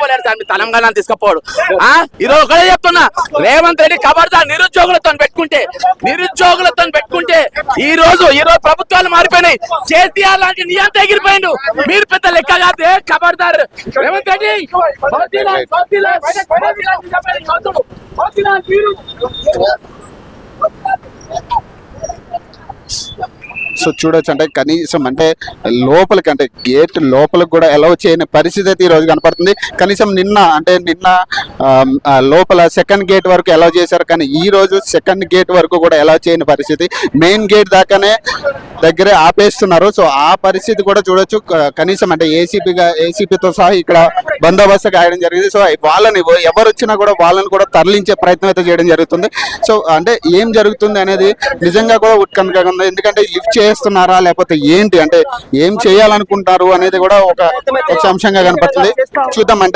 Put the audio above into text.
తీసుకుపోలేరు sir, మీ తెలంగాణ తీసుకుపోడు. ఈరోజు ఒకటే చెప్తున్నా, రేవంత్ రెడ్డి ఖబర్దార్ నిరుద్యోగులతో పెట్టుకుంటే ఈ రోజు ప్రభుత్వాలు మారిపోయినాయి. కేసీఆర్ లాంటి నియంత ఎగిరిపోయిండు, మీరు పెద్ద లెక్క కాదే. ఖబర్దార్ రేవంత్ రెడ్డి. సో చూడొచ్చు, అంటే కనీసం అంటే లోపలికి, అంటే గేట్ లోపలికి కూడా అలౌ చేయని పరిస్థితి అయితే ఈ రోజు కనపడుతుంది. కనీసం నిన్న లోపల సెకండ్ గేట్ వరకు అలౌ చేశారు, కానీ ఈ రోజు సెకండ్ గేట్ వరకు కూడా అలౌ చేయని పరిస్థితి. మెయిన్ గేట్ దాకానే దగ్గరే ఆపేస్తున్నారు. సో ఆ పరిస్థితి కూడా చూడొచ్చు. కనీసం అంటే ఏసీపీతో సహా ఇక్కడ బందోబస్తు కాయడం జరిగింది. సో వాళ్ళని ఎవరు వచ్చినా కూడా వాళ్ళని కూడా తరలించే ప్రయత్నం అయితే చేయడం జరుగుతుంది. సో అంటే ఏం జరుగుతుంది అనేది నిజంగా కూడా ఉత్కంఠగా ఉంది. ఎందుకంటే లిఫ్ట్ చేస్తున్నారా లేకపోతే ఏంటి, అంటే ఏం చేయాలనుకుంటారు అనేది కూడా ఒక అంశంగా కనపడుతుంది. చూద్దాం. అంటే